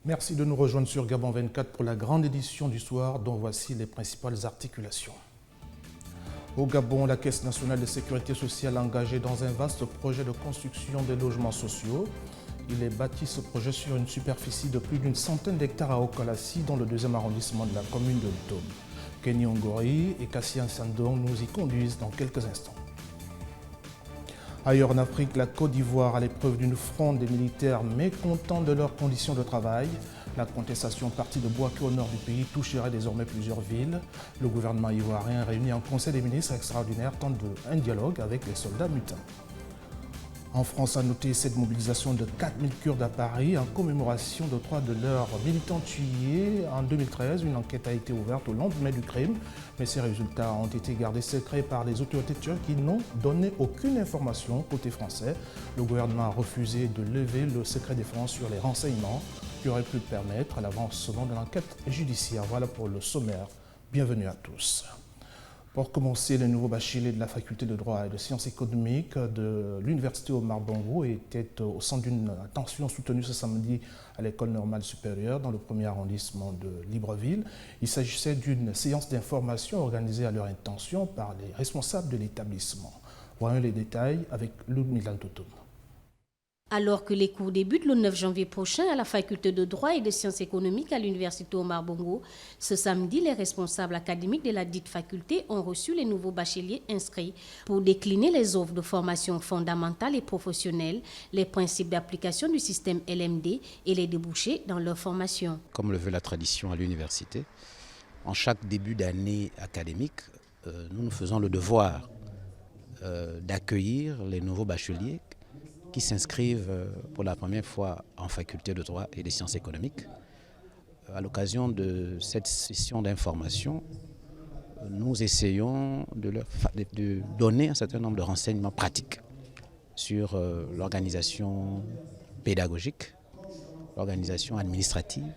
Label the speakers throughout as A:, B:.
A: Merci de nous rejoindre sur Gabon 24 pour la grande édition du soir dont voici les principales articulations. Au Gabon, la Caisse nationale de sécurité sociale a engagé dans un vaste projet de construction des logements sociaux. Il est bâti ce projet sur une superficie de plus d'une centaine d'hectares à Okolassi dans le 2e arrondissement de la commune de Ntoum. Kenny Ongori et Kassian Sandong nous y conduisent dans quelques instants. Ailleurs en Afrique, la Côte d'Ivoire à l'épreuve d'une fronde des militaires mécontents de leurs conditions de travail. La contestation partie de Bouaké au nord du pays toucherait désormais plusieurs villes. Le gouvernement ivoirien réuni en Conseil des ministres extraordinaire tente un dialogue avec les soldats mutins. En France, a noté cette mobilisation de 4000 Kurdes à Paris en commémoration de 3 de leurs militants tués en 2013. Une enquête a été ouverte au lendemain du crime, mais ces résultats ont été gardés secrets par les autorités turques qui n'ont donné aucune information côté français. Le gouvernement a refusé de lever le secret défense sur les renseignements qui auraient pu permettre l'avancement de l'enquête judiciaire. Voilà pour le sommaire. Bienvenue à tous. Pour commencer, le nouveau bachelier de la faculté de droit et de sciences économiques de l'université Omar Bongo était au centre d'une attention soutenue ce samedi à l'école normale supérieure dans le 1er arrondissement de Libreville. Il s'agissait d'une séance d'information organisée à leur intention par les responsables de l'établissement. Voyons les détails avec Ludmila Ntotoum.
B: Alors que les cours débutent le 9 janvier prochain à la faculté de droit et de sciences économiques à l'université Omar Bongo, ce samedi, les responsables académiques de la dite faculté ont reçu les nouveaux bacheliers inscrits pour décliner les offres de formation fondamentale et professionnelle, les principes d'application du système LMD et les débouchés dans leur formation.
C: Comme le veut la tradition à l'université, en chaque début d'année académique, nous faisons le devoir d'accueillir les nouveaux bacheliers qui s'inscrivent pour la première fois en faculté de droit et des sciences économiques. À l'occasion de cette session d'information, nous essayons de donner un certain nombre de renseignements pratiques sur l'organisation pédagogique, l'organisation administrative,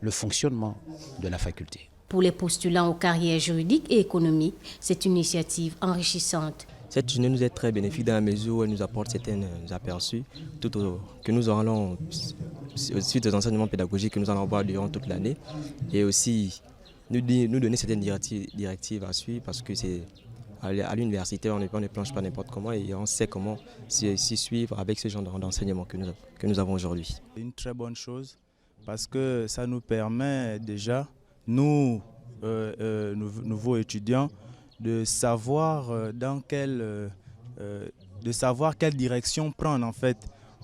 C: le fonctionnement de la faculté.
B: Pour les postulants aux carrières juridiques et économiques, c'est une initiative enrichissante.
D: Cette journée nous est très bénéfique dans la mesure où elle nous apporte certains aperçus que nous allons, suite aux enseignements pédagogiques que nous allons avoir durant toute l'année, et aussi nous donner certaines directives à suivre parce que c'est à l'université on ne planche pas n'importe comment et on sait comment s'y suivre avec ce genre d'enseignement que nous avons aujourd'hui.
E: C'est une très bonne chose parce que ça nous permet déjà, nous, nouveaux étudiants, de savoir quelle direction prendre en fait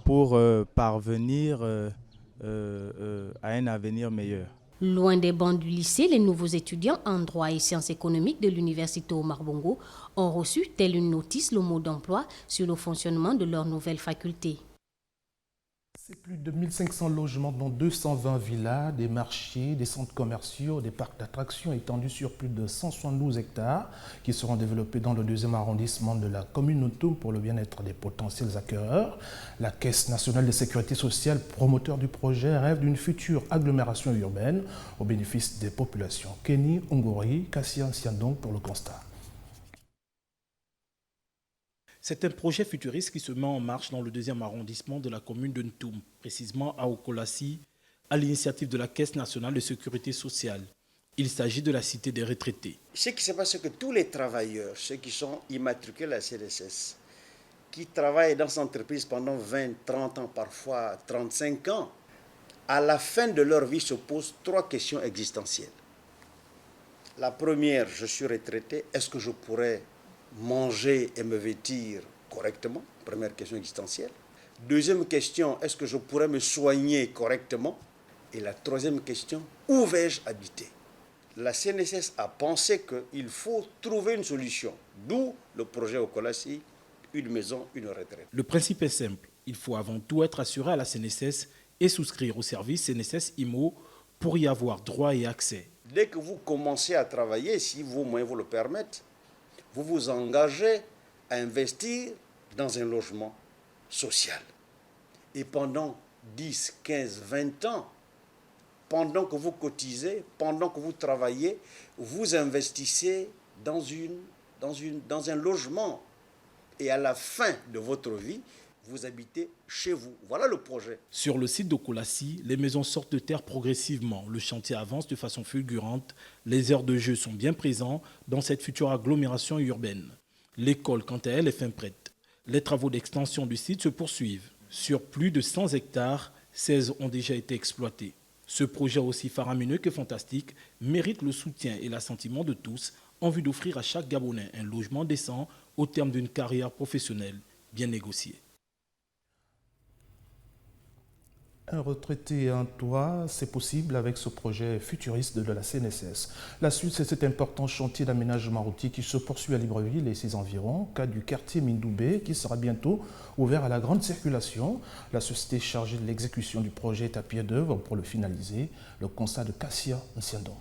E: pour parvenir à un avenir meilleur.
B: Loin des bancs du lycée, les nouveaux étudiants en droit et sciences économiques de l'université Omar Bongo ont reçu, telle une notice, le mot d'emploi sur le fonctionnement de leur nouvelle faculté.
A: C'est plus de 1500 logements, dont 220 villas, des marchés, des centres commerciaux, des parcs d'attractions étendus sur plus de 172 hectares qui seront développés dans le 2e arrondissement de la commune de Ntoum pour le bien-être des potentiels acquéreurs. La Caisse nationale de sécurité sociale, promoteur du projet, rêve d'une future agglomération urbaine au bénéfice des populations. Kenny Ongori, Kassian Siandong pour le constat.
F: C'est un projet futuriste qui se met en marche dans le 2e arrondissement de la commune de Ntoum, précisément à Okolassi, à l'initiative de la Caisse nationale de sécurité sociale. Il s'agit de la cité des retraités.
G: Ce qui se passe, c'est que tous les travailleurs, ceux qui sont immatriculés à la CNSS, qui travaillent dans cette entreprise pendant 20, 30 ans, parfois 35 ans, à la fin de leur vie se posent 3 questions existentielles. La première, je suis retraité, est-ce que je pourrais manger et me vêtir correctement? Première question existentielle. Deuxième question, est-ce que je pourrais me soigner correctement? Et la troisième question, où vais-je habiter? La CNSS a pensé qu'il faut trouver une solution, d'où le projet Okolassi, une maison, une retraite.
F: Le principe est simple, il faut avant tout être assuré à la CNSS et souscrire au service CNSS IMO pour y avoir droit et accès.
G: Dès que vous commencez à travailler, si vos moyens vous le permettent, vous vous engagez à investir dans un logement social. Et pendant 10, 15, 20 ans, pendant que vous cotisez, pendant que vous travaillez, vous investissez dans un logement. Et à la fin de votre vie, vous habitez chez vous. Voilà le projet.
F: Sur le site de Kolassi, les maisons sortent de terre progressivement. Le chantier avance de façon fulgurante. Les aires de jeu sont bien présentes dans cette future agglomération urbaine. L'école, quant à elle, est fin prête. Les travaux d'extension du site se poursuivent. Sur plus de 100 hectares, 16 ont déjà été exploités. Ce projet aussi faramineux que fantastique mérite le soutien et l'assentiment de tous en vue d'offrir à chaque Gabonais un logement décent au terme d'une carrière professionnelle bien négociée.
A: Un retraité et un toit, c'est possible avec ce projet futuriste de la CNSS. La suite, c'est cet important chantier d'aménagement routier qui se poursuit à Libreville et ses environs, cas du quartier Mindoubé, qui sera bientôt ouvert à la grande circulation. La société chargée de l'exécution du projet est à pied d'œuvre pour le finaliser. Le constat de Cassia Nsiandon.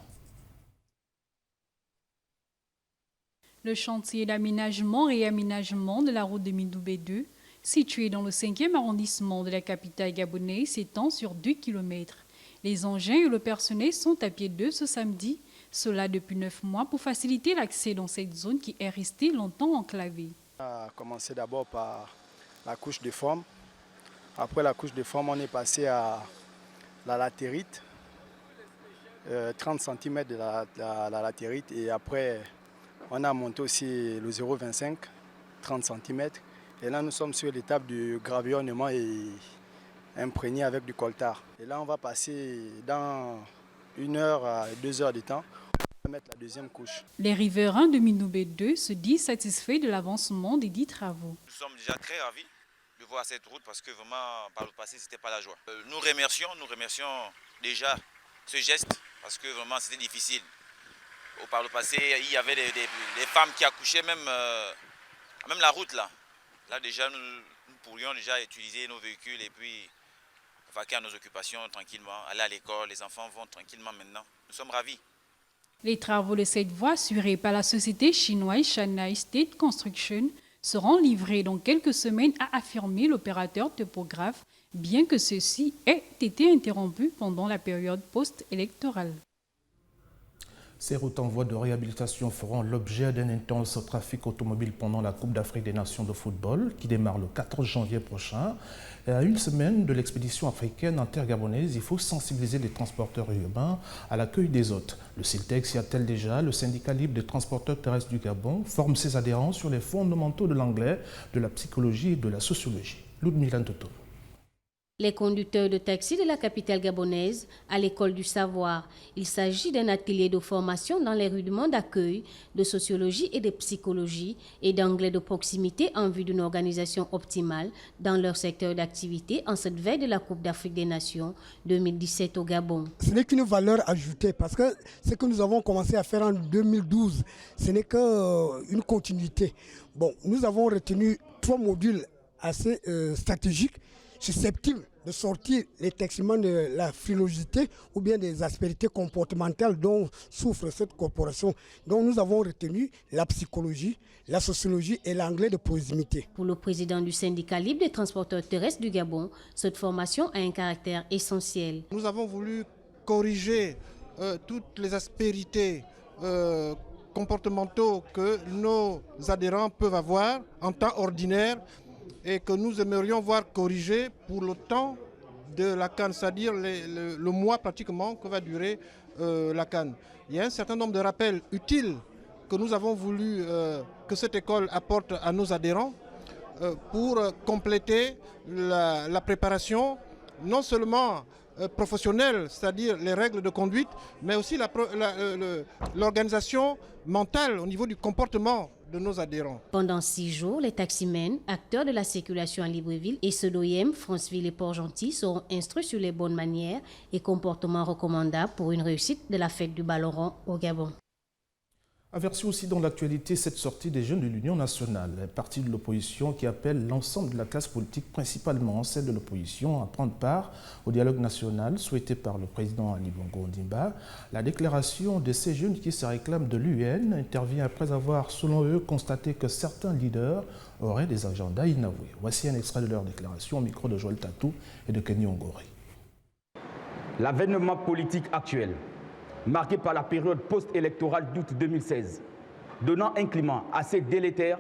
H: Le chantier d'aménagement et réaménagement de la route de Mindoubé 2, situé dans le 5e arrondissement de la capitale gabonaise, s'étend sur 2 km. Les engins et le personnel sont à pied d'œuvre ce samedi, cela depuis 9 mois, pour faciliter l'accès dans cette zone qui est restée longtemps enclavée.
I: On a commencé d'abord par la couche de forme. Après la couche de forme, on est passé à la latérite, 30 cm de la latérite, et après on a monté aussi le 0,25, 30 cm. Et là, nous sommes sur l'étape du gravillonnement et imprégné avec du coltard. Et là, on va passer dans 1 heure à 2 heures de temps pour mettre la deuxième couche.
H: Les riverains de Mindoubé 2 se disent satisfaits de l'avancement des dits travaux.
J: Nous sommes déjà très ravis de voir cette route parce que vraiment, par le passé, ce n'était pas la joie. Nous remercions déjà ce geste parce que vraiment, c'était difficile. Par le passé, il y avait des femmes qui accouchaient même la route là. Là déjà, nous pourrions déjà utiliser nos véhicules et puis vaquer à nos occupations tranquillement, aller à l'école, les enfants vont tranquillement maintenant. Nous sommes ravis.
H: Les travaux de cette voie assurés par la société chinoise Shanghai State Construction seront livrés dans quelques semaines, a affirmé l'opérateur topographe, bien que ceci ait été interrompu pendant la période post-électorale.
A: Ces routes en voie de réhabilitation feront l'objet d'un intense trafic automobile pendant la Coupe d'Afrique des Nations de football qui démarre le 14 janvier prochain. Et à une semaine de l'expédition africaine en terre gabonaise, il faut sensibiliser les transporteurs urbains à l'accueil des hôtes. Le CILTEX y attelle déjà. Le syndicat libre des transporteurs terrestres du Gabon forme ses adhérents sur les fondamentaux de l'anglais, de la psychologie et de la sociologie. Ludmila Toto.
B: Les conducteurs de taxi de la capitale gabonaise à l'école du savoir. Il s'agit d'un atelier de formation dans les rudiments d'accueil, de sociologie et de psychologie et d'anglais de proximité en vue d'une organisation optimale dans leur secteur d'activité en cette veille de la Coupe d'Afrique des Nations 2017 au Gabon.
K: Ce n'est qu'une valeur ajoutée parce que ce que nous avons commencé à faire en 2012, ce n'est qu'une continuité. Bon, nous avons retenu 3 modules assez stratégiques, susceptibles de sortir les taximans de la frilosité ou bien des aspérités comportementales dont souffre cette corporation. Donc nous avons retenu la psychologie, la sociologie et l'anglais de proximité.
B: Pour le président du syndicat libre des transporteurs terrestres du Gabon, cette formation a un caractère essentiel.
L: Nous avons voulu corriger toutes les aspérités comportementaux que nos adhérents peuvent avoir en temps ordinaire et que nous aimerions voir corrigé pour le temps de la CAN, c'est-à-dire le mois pratiquement que va durer la CAN. Il y a un certain nombre de rappels utiles que nous avons voulu que cette école apporte à nos adhérents pour compléter la préparation, non seulement professionnelle, c'est-à-dire les règles de conduite, mais aussi l'organisation mentale au niveau du comportement de nos adhérents.
B: Pendant 6 jours, les taximens, acteurs de la circulation à Libreville et ceux d'OIM, Franceville et Port-Gentil seront instruits sur les bonnes manières et comportements recommandables pour une réussite de la fête du ballon rond au Gabon.
A: Averti aussi dans l'actualité cette sortie des jeunes de l'Union nationale, un parti de l'opposition qui appelle l'ensemble de la classe politique, principalement celle de l'opposition, à prendre part au dialogue national souhaité par le président Ali Bongo Ondimba. La déclaration de ces jeunes qui se réclament de l'UN intervient après avoir, selon eux, constaté que certains leaders auraient des agendas inavoués. Voici un extrait de leur déclaration au micro de Joël Tatou et de Kenny Ongori.
M: L'avènement politique actuel, marqué par la période post-électorale d'août 2016, donnant un climat assez délétère,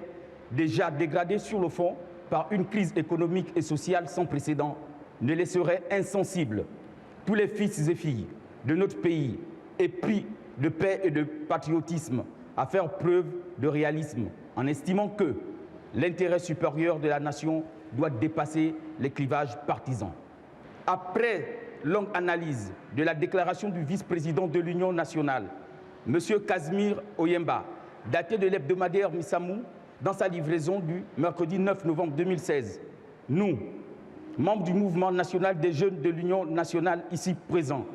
M: déjà dégradé sur le fond, par une crise économique et sociale sans précédent ne laisserait insensibles tous les fils et filles de notre pays épris de paix et de patriotisme à faire preuve de réalisme en estimant que l'intérêt supérieur de la nation doit dépasser les clivages partisans. Après longue analyse de la déclaration du vice-président de l'Union nationale, M. Casimir Oyemba, datée de l'hebdomadaire Missamou, dans sa livraison du mercredi 9 novembre 2016, nous, membres du mouvement national des jeunes de l'Union nationale ici présents,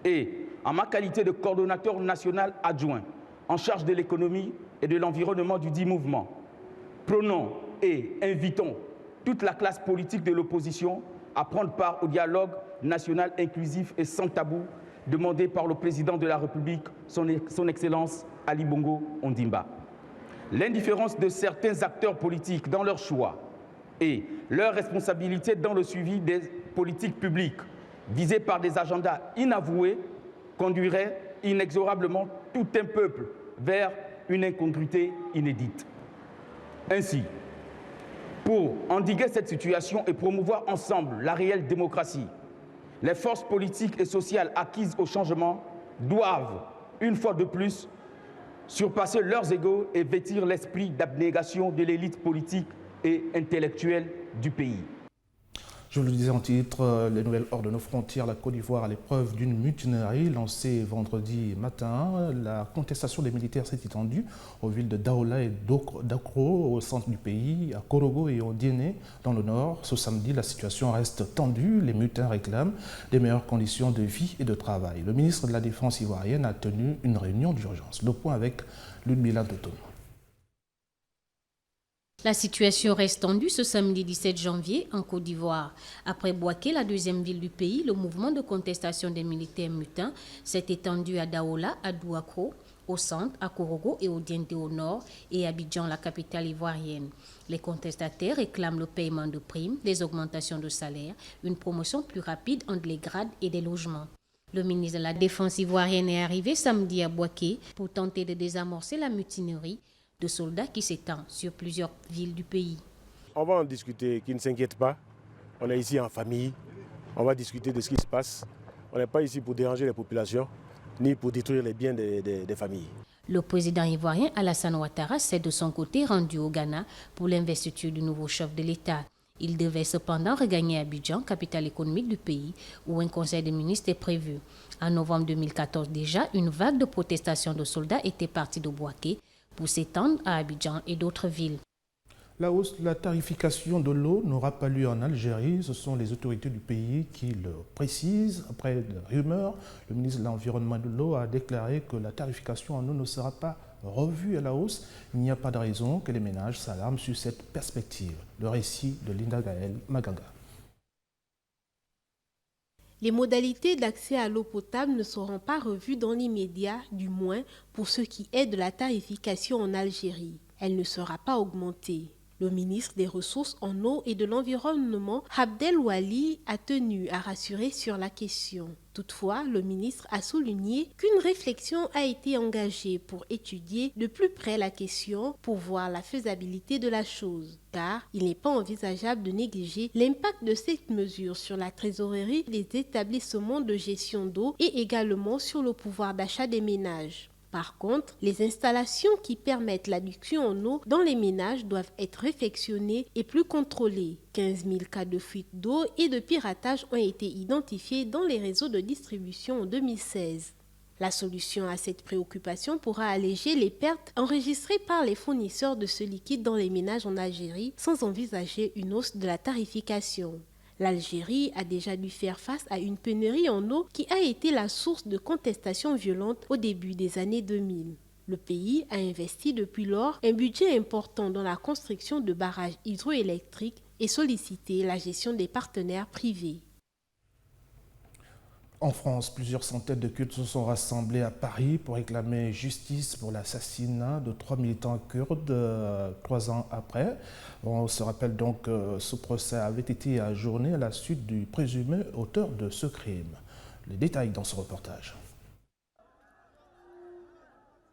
M: et en ma qualité de coordonnateur national adjoint en charge de l'économie et de l'environnement du dit mouvement, prônons et invitons toute la classe politique de l'opposition à prendre part au dialogue national inclusif et sans tabou demandé par le président de la République, son Excellence Ali Bongo Ondimba. L'indifférence de certains acteurs politiques dans leurs choix et leur responsabilité dans le suivi des politiques publiques visées par des agendas inavoués conduirait inexorablement tout un peuple vers une incongruité inédite. Ainsi, pour endiguer cette situation et promouvoir ensemble la réelle démocratie, les forces politiques et sociales acquises au changement doivent, une fois de plus, surpasser leurs égos et vêtir l'esprit d'abnégation de l'élite politique et intellectuelle du pays.
A: Je vous le disais en titre, les nouvelles hors de nos frontières, la Côte d'Ivoire à l'épreuve d'une mutinerie lancée vendredi matin. La contestation des militaires s'est étendue aux villes de Daola et d'Akro au centre du pays, à Korogo et au Diéné dans le nord. Ce samedi, la situation reste tendue. Les mutins réclament des meilleures conditions de vie et de travail. Le ministre de la Défense ivoirienne a tenu une réunion d'urgence. Le point avec Ludmila Doton.
B: La situation reste tendue ce samedi 17 janvier en Côte d'Ivoire. Après Bouaké, la deuxième ville du pays, le mouvement de contestation des militaires mutins s'est étendu à Daola, à Douakro, au centre, à Korogo et au Diéné au nord et à Abidjan, la capitale ivoirienne. Les contestataires réclament le paiement de primes, des augmentations de salaire, une promotion plus rapide entre les grades et des logements. Le ministre de la Défense ivoirienne est arrivé samedi à Bouaké pour tenter de désamorcer la mutinerie de soldats qui s'étend sur plusieurs villes du pays.
N: On va en discuter, qui ne s'inquiète pas. On est ici en famille, on va discuter de ce qui se passe. On n'est pas ici pour déranger les populations, ni pour détruire les biens des familles.
B: Le président ivoirien Alassane Ouattara s'est de son côté rendu au Ghana pour l'investiture du nouveau chef de l'État. Il devait cependant regagner Abidjan, capitale économique du pays, où un conseil de ministres est prévu. En novembre 2014 déjà, une vague de protestations de soldats était partie de Bouaké pour s'étendre à Abidjan et d'autres villes.
A: La hausse de la tarification de l'eau n'aura pas lieu en Algérie. Ce sont les autorités du pays qui le précisent. Après des rumeurs, le ministre de l'Environnement et de l'eau a déclaré que la tarification en eau ne sera pas revue à la hausse. Il n'y a pas de raison que les ménages s'alarment sur cette perspective. Le récit de Linda Gaël Maganga.
O: Les modalités d'accès à l'eau potable ne seront pas revues dans l'immédiat, du moins pour ce qui est de la tarification en Algérie. Elle ne sera pas augmentée. Le ministre des Ressources en eau et de l'Environnement, Abdel Wali, a tenu à rassurer sur la question. Toutefois, le ministre a souligné qu'une réflexion a été engagée pour étudier de plus près la question pour voir la faisabilité de la chose. Car il n'est pas envisageable de négliger l'impact de cette mesure sur la trésorerie des établissements de gestion d'eau et également sur le pouvoir d'achat des ménages. Par contre, les installations qui permettent l'adduction en eau dans les ménages doivent être réfectionnées et plus contrôlées. 15 000 cas de fuite d'eau et de piratage ont été identifiés dans les réseaux de distribution en 2016. La solution à cette préoccupation pourra alléger les pertes enregistrées par les fournisseurs de ce liquide dans les ménages en Algérie sans envisager une hausse de la tarification. L'Algérie a déjà dû faire face à une pénurie en eau qui a été la source de contestations violentes au début des années 2000. Le pays a investi depuis lors un budget important dans la construction de barrages hydroélectriques et sollicité la gestion des partenaires privés.
A: En France, plusieurs centaines de Kurdes se sont rassemblés à Paris pour réclamer justice pour l'assassinat de 3 militants kurdes 3 ans après. On se rappelle donc que ce procès avait été ajourné à la suite du présumé auteur de ce crime. Les détails dans ce reportage.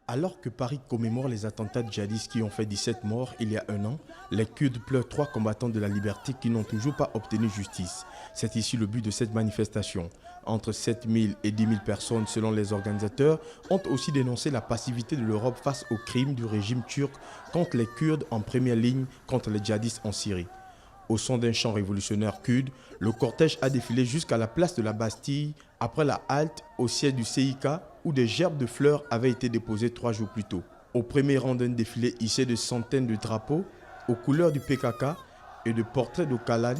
P: Alors que Paris commémore les attentats djihadistes qui ont fait 17 morts il y a un an, les Kurdes pleurent 3 combattants de la liberté qui n'ont toujours pas obtenu justice. C'est ici le but de cette manifestation. Entre 7 000 et 10 000 personnes, selon les organisateurs, ont aussi dénoncé la passivité de l'Europe face aux crimes du régime turc contre les Kurdes en première ligne contre les djihadistes en Syrie. Au son d'un chant révolutionnaire kurde, le cortège a défilé jusqu'à la place de la Bastille après la halte au siège du CIK où des gerbes de fleurs avaient été déposées 3 jours plus tôt. Au premier rang d'un défilé hissé de centaines de drapeaux, aux couleurs du PKK et de portraits d'Öcalan,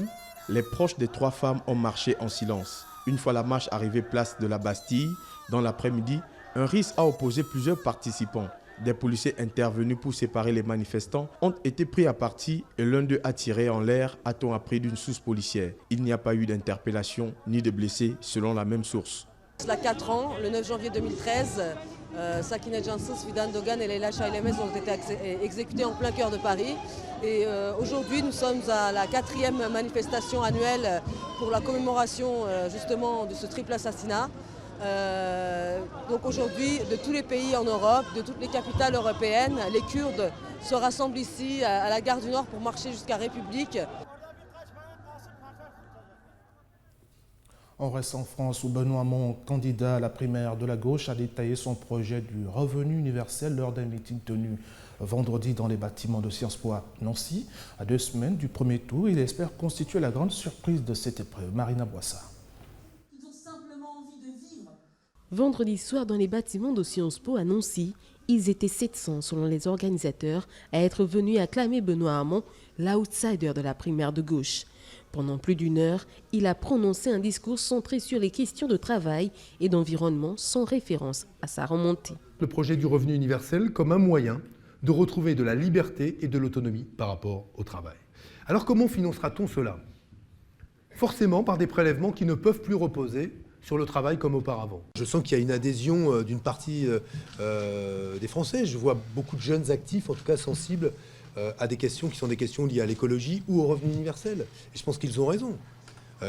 P: les proches des 3 femmes ont marché en silence. Une fois la marche arrivée place de la Bastille, dans l'après-midi, un risque a opposé plusieurs participants. Des policiers intervenus pour séparer les manifestants ont été pris à partie et l'un d'eux a tiré en l'air, a-t-on appris d'une source policière. Il n'y a pas eu d'interpellation ni de blessés selon la même source.
Q: Il y a 4 ans, le 9 janvier 2013, Sakine Janssens, Fidan Dogan et Leila Chailemez ont été exécutés en plein cœur de Paris. Et aujourd'hui, nous sommes à la 4e manifestation annuelle pour la commémoration justement de ce triple assassinat. Donc aujourd'hui, de tous les pays en Europe, de toutes les capitales européennes, les Kurdes se rassemblent ici à la gare du Nord pour marcher jusqu'à République.
A: On reste en France où Benoît Hamon, candidat à la primaire de la gauche, a détaillé son projet du revenu universel lors d'un meeting tenu vendredi dans les bâtiments de Sciences Po à Nancy. À 2 semaines du premier tour, il espère constituer la grande surprise de cette épreuve. Marina Boissa.
R: Vendredi soir, dans les bâtiments de Sciences Po à Nancy, ils étaient 700 selon les organisateurs à être venus acclamer Benoît Hamon, l'outsider de la primaire de gauche. Pendant plus d'1 heure, il a prononcé un discours centré sur les questions de travail et d'environnement sans référence à sa remontée.
S: Le projet du revenu universel comme un moyen de retrouver de la liberté et de l'autonomie par rapport au travail. Alors comment financera-t-on cela? Forcément par des prélèvements qui ne peuvent plus reposer sur le travail comme auparavant. Je sens qu'il y a une adhésion d'une partie des Français. Je vois beaucoup de jeunes actifs, en tout cas sensibles à des questions qui sont des questions liées à l'écologie ou au revenu universel. Et je pense qu'ils ont raison.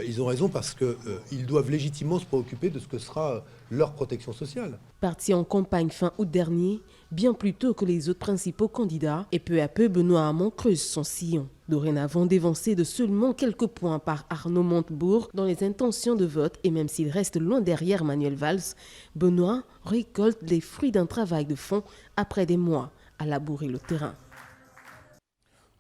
S: Ils ont raison parce qu'ils doivent légitimement se préoccuper de ce que sera leur protection sociale.
R: Parti en campagne fin août dernier, bien plus tôt que les autres principaux candidats, et peu à peu, Benoît Hamon creuse son sillon. Dorénavant dévancé de seulement quelques points par Arnaud Montebourg dans les intentions de vote, et même s'il reste loin derrière Manuel Valls, Benoît récolte les fruits d'un travail de fond après des mois à labourer le terrain.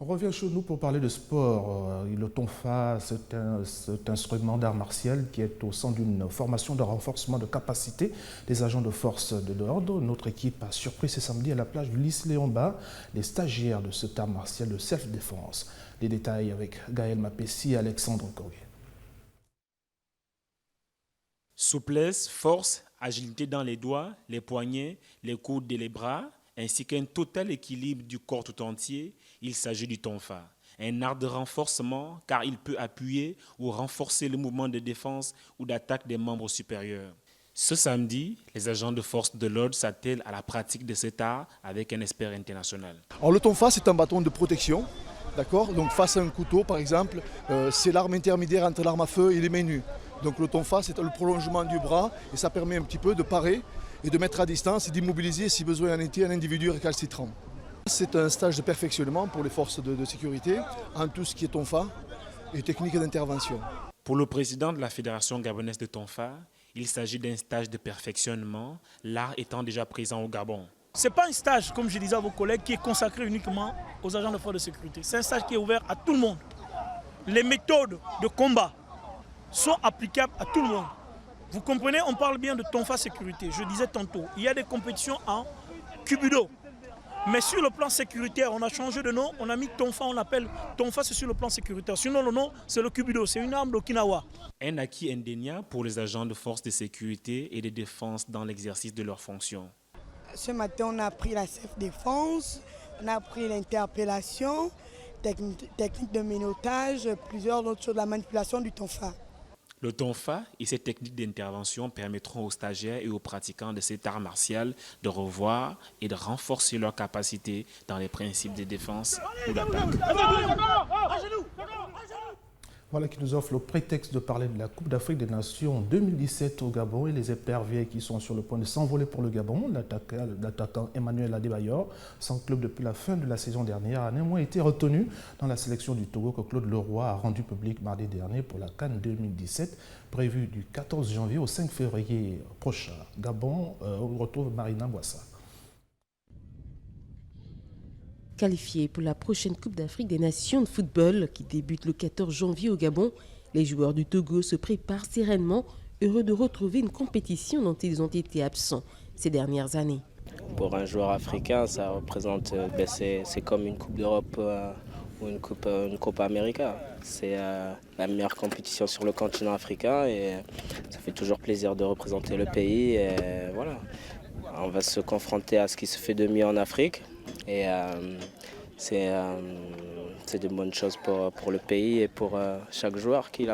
A: On revient chez nous pour parler de sport. Le tonfa, c'est un instrument d'art martial qui est au centre d'une formation de renforcement de capacité des agents de force de l'ordre. Notre équipe a surpris ce samedi à la plage du lycée Léon-Bas les stagiaires de cet art martial de self-défense. Les détails avec Gaël Mapessi et Alexandre Corrier.
T: Souplesse, force, agilité dans les doigts, les poignets, les coudes et les bras, ainsi qu'un total équilibre du corps tout entier, il s'agit du tonfa. Un art de renforcement car il peut appuyer ou renforcer le mouvement de défense ou d'attaque des membres supérieurs. Ce samedi, les agents de force de l'ordre s'attellent à la pratique de cet art avec un expert international.
U: Alors le tonfa, c'est un bâton de protection. D'accord ? Donc face à un couteau par exemple, c'est l'arme intermédiaire entre l'arme à feu et les mains nues. Donc le tonfa, c'est le prolongement du bras et ça permet un petit peu de parer et de mettre à distance et d'immobiliser si besoin en était un individu récalcitrant. C'est un stage de perfectionnement pour les forces de sécurité en tout ce qui est tonfa et technique d'intervention.
T: Pour le président de la Fédération gabonaise de tonfa, il s'agit d'un stage de perfectionnement, l'art étant déjà présent au Gabon.
V: Ce n'est pas un stage, comme je disais à vos collègues, qui est consacré uniquement aux agents de force de sécurité. C'est un stage qui est ouvert à tout le monde. Les méthodes de combat sont applicables à tout le monde. Vous comprenez, on parle bien de tonfa sécurité. Je disais tantôt, il y a des compétitions en Kubudo. Mais sur le plan sécuritaire, on a changé de nom, on a mis tonfa, on l'appelle tonfa, c'est sur le plan sécuritaire. Sinon, le nom, c'est le Kubudo, c'est une arme d'Okinawa.
T: Un acquis indéniable pour les agents de force de sécurité et de défense dans l'exercice de leurs fonctions.
W: Ce matin, on a appris la self-défense, on a appris l'interpellation, technique de menottage, plusieurs autres choses, la manipulation du tonfa.
T: Le tonfa et ses techniques d'intervention permettront aux stagiaires et aux pratiquants de cet art martial de revoir et de renforcer leurs capacités dans les principes de défense ou d'attaque.
A: Voilà qui nous offre le prétexte de parler de la Coupe d'Afrique des Nations 2017 au Gabon et les éperviers qui sont sur le point de s'envoler pour le Gabon. L'attaquant Emmanuel Adebayor, sans club depuis la fin de la saison dernière, a néanmoins été retenu dans la sélection du Togo que Claude Leroy a rendu public mardi dernier pour la CAN 2017, prévue du 14 janvier au 5 février prochain. Gabon, on retrouve Marina Boissa.
R: Qualifiés pour la prochaine Coupe d'Afrique des Nations de football qui débute le 14 janvier au Gabon, les joueurs du Togo se préparent sereinement, heureux de retrouver une compétition dont ils ont été absents ces dernières années.
C: Pour un joueur africain, ça représente, c'est comme une Coupe d'Europe ou une Copa América. C'est la meilleure compétition sur le continent africain et ça fait toujours plaisir de représenter le pays. Et voilà. On va se confronter à ce qui se fait de mieux en Afrique. Et c'est de bonnes choses pour le pays et pour chaque joueur qui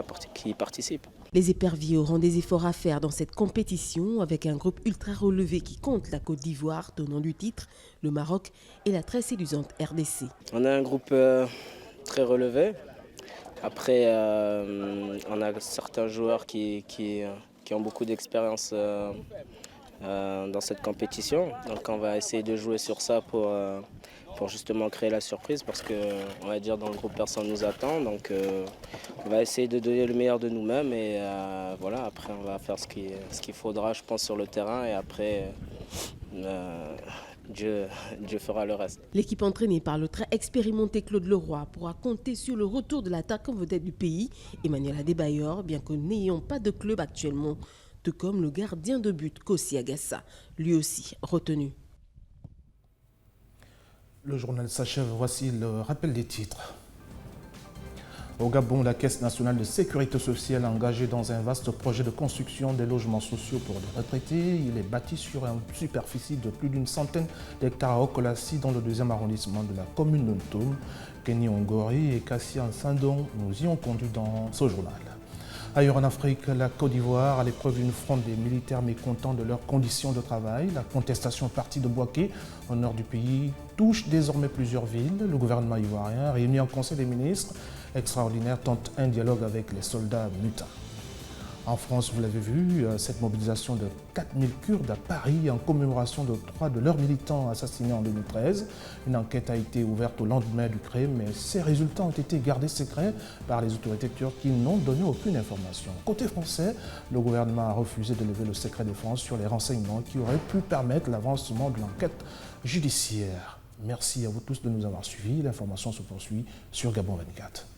C: y participe.
R: Les éperviers auront des efforts à faire dans cette compétition avec un groupe ultra relevé qui compte la Côte d'Ivoire, tenant du titre, le Maroc et la très séduisante RDC.
C: On a un groupe très relevé. Après, on a certains joueurs qui ont beaucoup d'expérience dans cette compétition. Donc on va essayer de jouer sur ça pour justement créer la surprise parce que on va dire dans le groupe personne ne nous attend. Donc on va essayer de donner le meilleur de nous-mêmes et voilà, après on va faire ce qu'il faudra je pense sur le terrain et après Dieu fera le reste.
R: L'équipe entraînée par le très expérimenté Claude Leroy pourra compter sur le retour de l'attaquant vedette du pays, Emmanuel Adebayor, bien que n'ayant pas de club actuellement, tout comme le gardien de but Kossi Agassa, lui aussi retenu.
A: Le journal s'achève, voici le rappel des titres. Au Gabon, la Caisse nationale de sécurité sociale est engagée dans un vaste projet de construction des logements sociaux pour les retraités. Il est bâti sur une superficie de plus d'une centaine d'hectares à Okolassi dans le 2e arrondissement de la commune de Ntoum. Kenny Ongori et Cassian Sandon nous y ont conduit dans ce journal. Ailleurs en Afrique, la Côte d'Ivoire, à l'épreuve d'une fronde des militaires mécontents de leurs conditions de travail. La contestation partie de Bouaké, au nord du pays, touche désormais plusieurs villes. Le gouvernement ivoirien, réuni en Conseil des ministres extraordinaire, tente un dialogue avec les soldats mutins. En France, vous l'avez vu, cette mobilisation de 4000 Kurdes à Paris en commémoration de 3 de leurs militants assassinés en 2013. Une enquête a été ouverte au lendemain du crime, mais ces résultats ont été gardés secrets par les autorités turques qui n'ont donné aucune information. Côté français, le gouvernement a refusé de lever le secret défense sur les renseignements qui auraient pu permettre l'avancement de l'enquête judiciaire. Merci à vous tous de nous avoir suivis. L'information se poursuit sur Gabon 24.